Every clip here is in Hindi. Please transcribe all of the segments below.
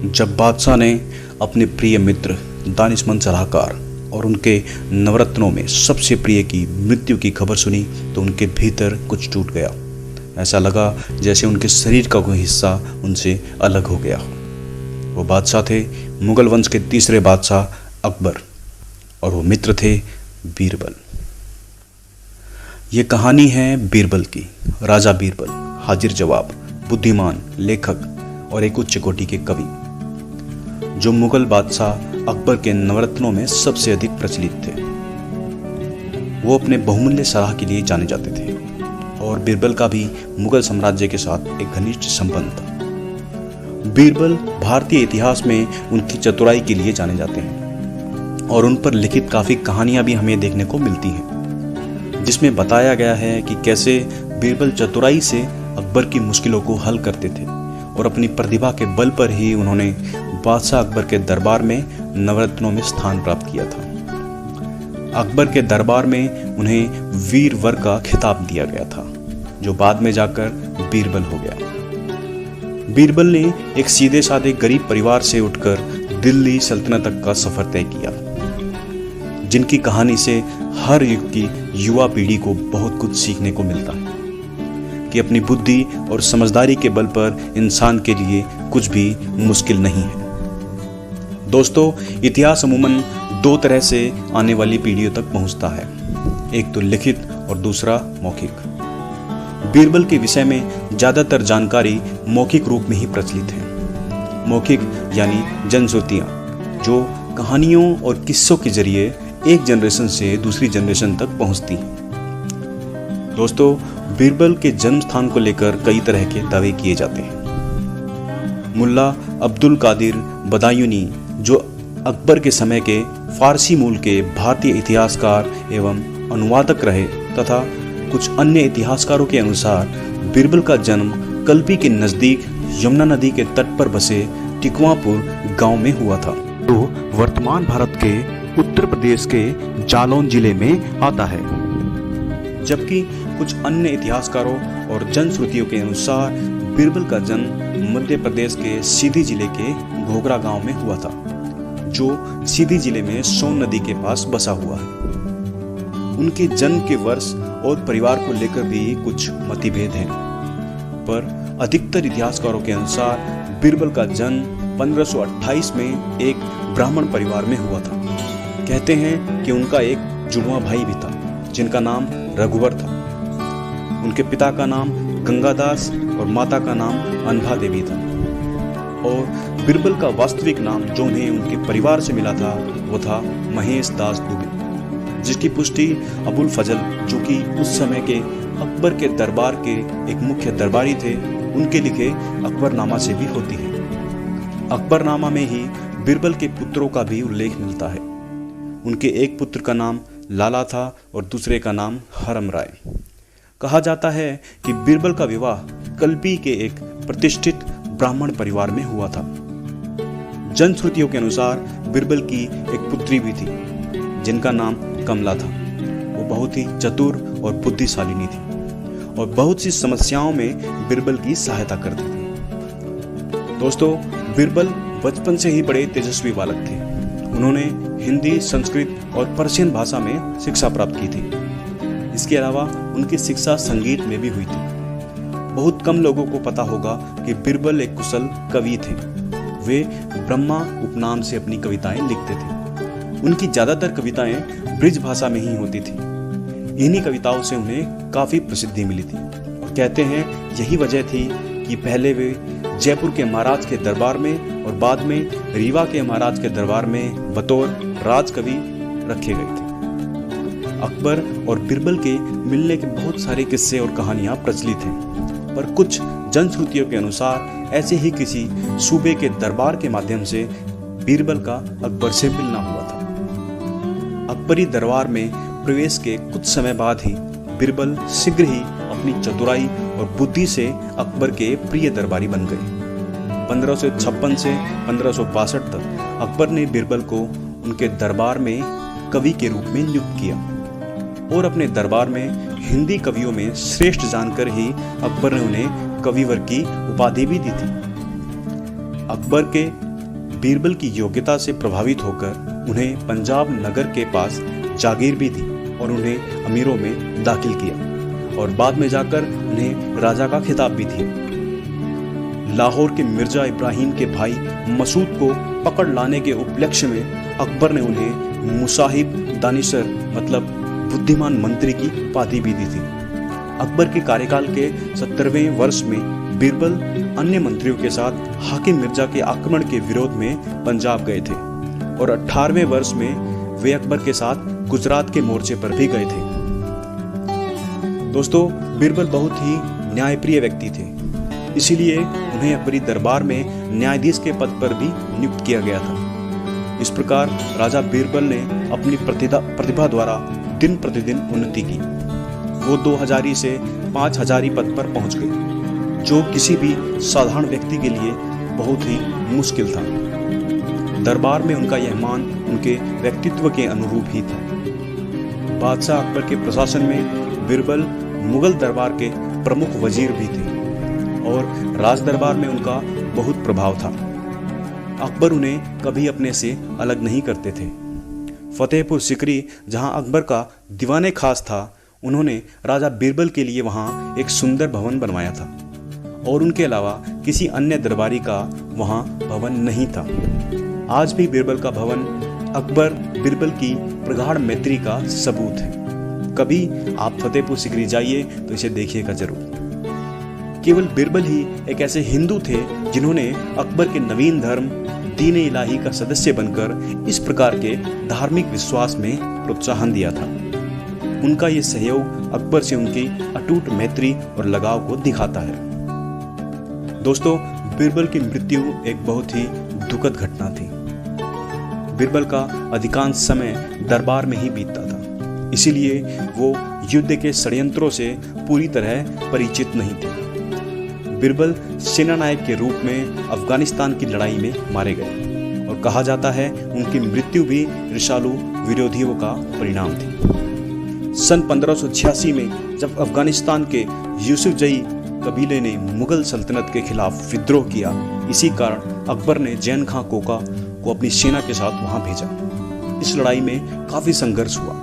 जब बादशाह ने अपने प्रिय मित्र दानिशमंद सलाहकार और उनके नवरत्नों में सबसे प्रिय की मृत्यु की खबर सुनी तो उनके भीतर कुछ टूट गया। ऐसा लगा जैसे उनके शरीर का कोई हिस्सा उनसे अलग हो गया हो। वो बादशाह थे मुगल वंश के तीसरे बादशाह अकबर और वो मित्र थे बीरबल। ये कहानी है बीरबल की। राजा बीरबल हाजिर जवाब, बुद्धिमान, लेखक और एक उच्च कोटि के कवि, जो मुगल बादशाह अकबर के नवरत्नों में सबसे अधिक प्रचलित थे। वो अपने बहुमूल्य सलाह के लिए जाने जाते थे और बीरबल का भी मुगल साम्राज्य के साथ एक घनिष्ठ संबंध था। बीरबल भारतीय इतिहास में उनकी चतुराई के लिए जाने जाते हैं और उन पर लिखित काफ़ी कहानियां भी हमें देखने को मिलती हैं, जिसमें बताया गया है कि कैसे बीरबल चतुराई से अकबर की मुश्किलों को हल करते थे और अपनी प्रतिभा के बल पर ही उन्होंने बादशाह अकबर के दरबार में नवरत्नों में स्थान प्राप्त किया था। अकबर के दरबार में उन्हें वीर वर का खिताब दिया गया था, जो बाद में जाकर बीरबल हो गया। बीरबल ने एक सीधे साधे गरीब परिवार से उठकर दिल्ली सल्तनत तक का सफर तय किया, जिनकी कहानी से हर युग की युवा पीढ़ी को बहुत कुछ सीखने को मिलता है कि अपनी बुद्धि और समझदारी के बल पर इंसान के लिए कुछ भी मुश्किल नहीं है। दोस्तों, इतिहास अमूमन दो तरह से आने वाली पीढ़ियों तक पहुंचता है, एक तो लिखित और दूसरा मौखिक। बीरबल के विषय में ज्यादातर जानकारी मौखिक रूप में ही प्रचलित है। मौखिक यानी जनश्रुतियां, जो कहानियों और किस्सों के जरिए एक जनरेशन से दूसरी जनरेशन तक पहुंचती हैं। दोस्तों, बीरबल के जन्म स्थान को लेकर कई तरह के दावे किए जाते हैं। मुल्ला अब्दुल कादिर बदायूनी, जो अकबर के समय के फारसी मूल के भारतीय इतिहासकार एवं अनुवादक रहे, तथा कुछ अन्य इतिहासकारों के अनुसार बीरबल का जन्म कल्पी के नजदीक यमुना नदी के तट पर बसे टिकवापुर गांव में हुआ था, जो वर्तमान भारत के उत्तर प्रदेश के जालौन जिले में आता है। जबकि कुछ अन्य इतिहासकारों और जनश्रुतियों के अनुसार बीरबल का जन्म मध्य प्रदेश के सीधी जिले के घोघरा गांव में हुआ था, जो सीधी जिले में सोन नदी के पास बसा हुआ है। उनके जन्म के वर्ष और परिवार को लेकर भी कुछ मतभेद हैं, पर अधिकतर इतिहासकारों के अनुसार बीरबल का जन्म 1528 में एक ब्राह्मण परिवार में हुआ था। कहते हैं कि उनका एक जुड़वा भाई भी था, जिनका नाम रघुवर था। उनके पिता का नाम गंगादास और माता का नाम अनभा देवी था। और बीरबल का वास्तविक नाम जो उन्हें उनके परिवार से मिला था वो था महेश दास दुबे, जिसकी पुष्टि अबुल फजल, जो कि उस समय के अकबर के दरबार के एक मुख्य दरबारी थे, उनके लिखे अकबरनामा से भी होती है। अकबरनामा में ही बीरबल के पुत्रों का भी उल्लेख मिलता है। उनके एक पुत्र का नाम लाला था और दूसरे का नाम हरम राय। कहा जाता है कि बीरबल का विवाह कल्पी के एक प्रतिष्ठित ब्राह्मण परिवार में हुआ था। जनश्रुतियों के अनुसार बीरबल की एक पुत्री भी थी, जिनका नाम कमला था। वो बहुत ही चतुर और बुद्धिशालिनी थी और बहुत सी समस्याओं में बीरबल की सहायता करती थी। दोस्तों, बीरबल बचपन से ही बड़े तेजस्वी बालक थे। उन्होंने हिंदी, संस्कृत और पर्शियन भाषा में शिक्षा प्राप्त की थी। इसके अलावा उनकी शिक्षा संगीत में भी हुई थी। बहुत कम लोगों को पता होगा कि बीरबल एक कुशल कवि थे। वे ब्रह्मा उपनाम से अपनी कविताएं लिखते थे। उनकी ज्यादातर कविताएं ब्रिज भाषा में ही होती थी। इन्हीं कविताओं से उन्हें काफी प्रसिद्धि मिली थी और कहते हैं यही वजह थी कि पहले वे जयपुर के महाराज के दरबार में और बाद में रीवा के महाराज के दरबार में बतौर राजकवि रखे गए थे। अकबर और बीरबल के मिलने के बहुत सारे किस्से और कहानियां प्रचलित हैं, पर कुछ जनश्रुतियों के अनुसार ऐसे ही किसी सूबे के दरबार के माध्यम से बीरबल का अकबर से मिलना हुआ था। अकबरी दरबार में प्रवेश के कुछ समय बाद ही बीरबल शीघ्र ही अपनी चतुराई और बुद्धि से अकबर के प्रिय दरबारी बन गए। 1556 से 1562 तक अकबर ने बीरबल को उनके दरबार में कवि के रूप में नियुक्त किया और अपने दरबार में हिंदी कवियों में श्रेष्ठ जानकर ही अकबर ने उन्हें कविवर की उपाधि भी दी थी। अकबर के बीरबल की योग्यता से प्रभावित होकर उन्हें पंजाब नगर के पास जागीर भी दी और उन्हें अमीरों में दाखिल किया और बाद में जाकर उन्हें राजा का खिताब भी दिया। लाहौर के मिर्जा इब्राहिम के भाई मसूद को पकड़ लाने के उपलक्ष्य में अकबर ने उन्हें मुसाहिब दानिशर मतलब बुद्धिमान मंत्री की उपाधि भी दी थी। अकबर के कार्यकाल के 70वें वर्ष में बीरबल अन्य मंत्रियों के साथ हाकिम मिर्जा के आक्रमण के विरोध में पंजाब गए थे और 18वें वर्ष में वे अकबर के साथ गुजरात के मोर्चे पर भी गए थे। दोस्तों, बीरबल बहुत ही न्यायप्रिय व्यक्ति थे, इसीलिए उन्हें अकबरी दरबार में न्यायाधीश के पद पर भी नियुक्त किया गया था। इस प्रकार राजा बीरबल ने अपनी प्रतिभा द्वारा दिन प्रतिदिन उन्नति की। वो 2000 से 5000 पद पर पहुंच गए, जो किसी भी साधारण व्यक्ति के लिए बहुत ही मुश्किल था। दरबार में उनका यह मान उनके व्यक्तित्व के अनुरूप ही था। बादशाह अकबर के प्रशासन में बीरबल मुगल दरबार के प्रमुख वजीर भी थे और राज दरबार में उनका बहुत प्रभाव था। अकबर उन्हें कभी अपने से अलग नहीं करते थे। फतेहपुर सिकरी, जहां अकबर का दीवाने खास था, उन्होंने राजा बीरबल के लिए वहां एक सुंदर भवन बनवाया था और उनके अलावा किसी अन्य दरबारी का वहां भवन नहीं था। आज भी बीरबल का भवन अकबर बीरबल की प्रगाढ़ मैत्री का सबूत है। कभी आप फतेहपुर सिकरी जाइए तो इसे देखिएगा जरूर। केवल बीरबल ही एक ऐसे हिंदू थे जिन्होंने अकबर के नवीन धर्म दीन इलाही का सदस्य बनकर इस प्रकार के धार्मिक विश्वास में प्रोत्साहन दिया था। उनका ये सहयोग अकबर से उनकी अटूट मैत्री और लगाव को दिखाता है। दोस्तों, बीरबल की मृत्यु एक बहुत ही दुखद घटना थी। बीरबल का अधिकांश समय दरबार में ही बीतता था, इसीलिए वो युद्ध के षड्यंत्रों से पूरी तरह परिचित नहीं थे। बीरबल सेनानायक के रूप में अफगानिस्तान की लड़ाई में मारे गए और कहा जाता है उनकी मृत्यु भी ऋषालु विरोधियों का परिणाम थी। सन 1586 में जब अफगानिस्तान के यूसुफजई कबीले ने मुगल सल्तनत के खिलाफ विद्रोह किया, इसी कारण अकबर ने जैन खां कोका को अपनी सेना के साथ वहां भेजा। इस लड़ाई में काफी संघर्ष हुआ।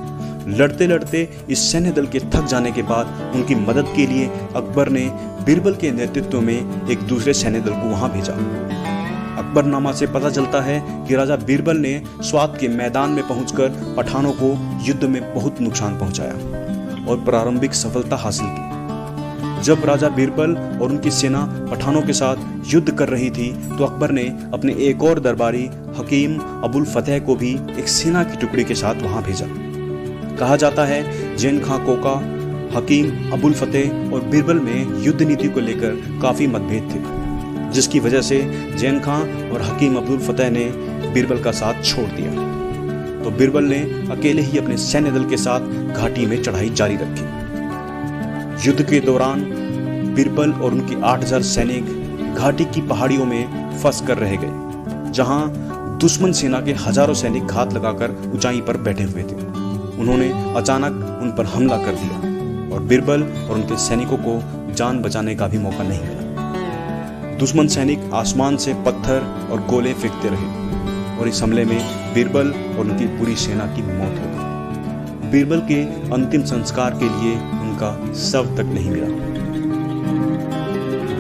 लड़ते लड़ते इस सैन्य दल के थक जाने के बाद उनकी मदद के लिए अकबर ने बीरबल के नेतृत्व में एक दूसरे सैन्य दल को वहां भेजा। अकबरनामा से पता चलता है कि राजा बीरबल ने स्वात के मैदान में पहुंचकर पठानों को युद्ध में बहुत नुकसान पहुंचाया और प्रारंभिक सफलता हासिल की। जब राजा बीरबल और उनकी सेना पठानों के साथ युद्ध कर रही थी तो अकबर ने अपने एक और दरबारी हकीम अबुल फतेह को भी एक सेना की टुकड़ी के साथ वहां भेजा। कहा जाता है जैन खां कोका, हकीम अबुल फतेह और बीरबल में युद्ध नीति को लेकर काफी मतभेद थे, जिसकी वजह से जैन खां और हकीम अबुल फतेह ने बीरबल का साथ छोड़ दिया। तो बीरबल ने अकेले ही अपने सैन्य दल के साथ घाटी में चढ़ाई जारी रखी। युद्ध के दौरान बीरबल और उनके 8000 सैनिक घाटी की पहाड़ियों में फंस कर रह गए, जहां दुश्मन सेना के हजारों सैनिक घात लगाकर ऊंचाई पर बैठे हुए थे। उन्होंने अचानक उन पर हमला कर दिया और बीरबल और उनके सैनिकों को जान बचाने का भी मौका नहीं मिला। दुश्मन सैनिक आसमान से पत्थर और गोले फेंकते रहे और इस हमले में बीरबल और उनकी पूरी सेना की मौत हो गई। बीरबल के अंतिम संस्कार के लिए उनका शव तक नहीं मिला।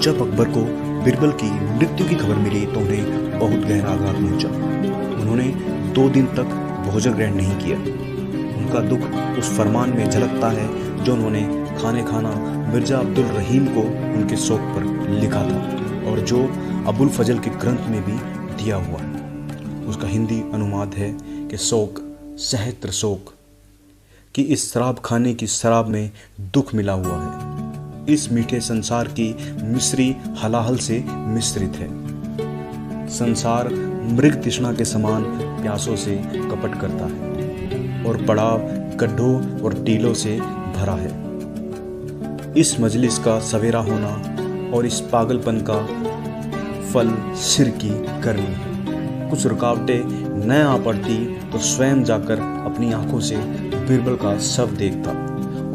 जब अकबर को बीरबल की मृत्यु की खबर मिली तो उन्हें बहुत गहरा आघात पहुंचा। उन्होंने 2 दिन तक भोजन ग्रहण नहीं किया। उनका दुख उस फरमान में झलकता है जो उन्होंने खाने खाना मिर्जा अब्दुल रहीम को उनके शोक पर लिखा था और जो अबुल फजल के ग्रंथ में भी दिया हुआ है। उसका हिंदी अनुवाद है कि शोक सहस्त्र शोक, कि इस शराब खाने की शराब में दुख मिला हुआ है। इस मीठे संसार की मिश्री हलाहल से मिश्रित है। संसार मृग तृष्णा के समान प्यासों से कपट करता है और पड़ाव गड्ढों और टीलों से भरा है। इस मजलिस का सवेरा होना और इस पागलपन का फल सिर की गर्मी है। कुछ रुकावटें न आ पड़ती तो स्वयं जाकर अपनी आंखों से बीरबल का शव देखता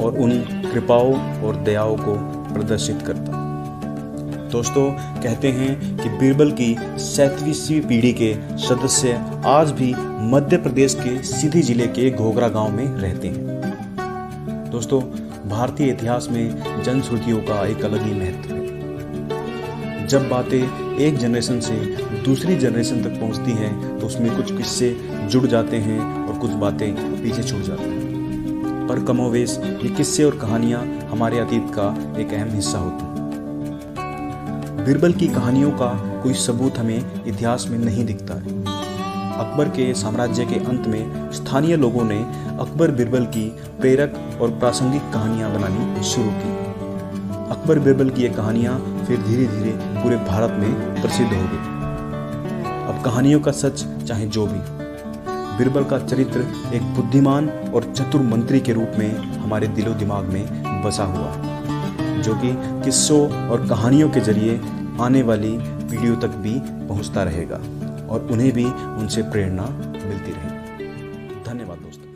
और उन कृपाओं और दयाओं को प्रदर्शित करता। दोस्तों, कहते हैं कि बीरबल की 37वीं पीढ़ी के सदस्य आज भी मध्य प्रदेश के सीधी जिले के घोघरा गांव में रहते हैं। दोस्तों, भारतीय इतिहास में जनश्रुतियों का एक अलग ही महत्व है। जब बातें एक जनरेशन से दूसरी जनरेशन तक पहुंचती हैं तो उसमें कुछ किस्से जुड़ जाते हैं और कुछ बातें पीछे छूट जाती हैं। पर कमोवेश ये किस्से और कहानियां हमारे अतीत का एक अहम हिस्सा होती हैं। बीरबल की कहानियों का कोई सबूत हमें इतिहास में नहीं दिखता है। अकबर के साम्राज्य के अंत में स्थानीय लोगों ने अकबर बीरबल की प्रेरक और प्रासंगिक कहानियां बनानी शुरू की। अकबर बीरबल की ये कहानियां फिर धीरे धीरे पूरे भारत में प्रसिद्ध हो गई। अब कहानियों का सच चाहे जो भी, बीरबल का चरित्र एक बुद्धिमान और चतुर मंत्री के रूप में हमारे दिलो दिमाग में बसा हुआ है, जो कि किस्सों और कहानियों के जरिए आने वाली पीढ़ियों तक भी पहुंचता रहेगा और उन्हें भी उनसे प्रेरणा मिलती रहेगी। धन्यवाद दोस्तों।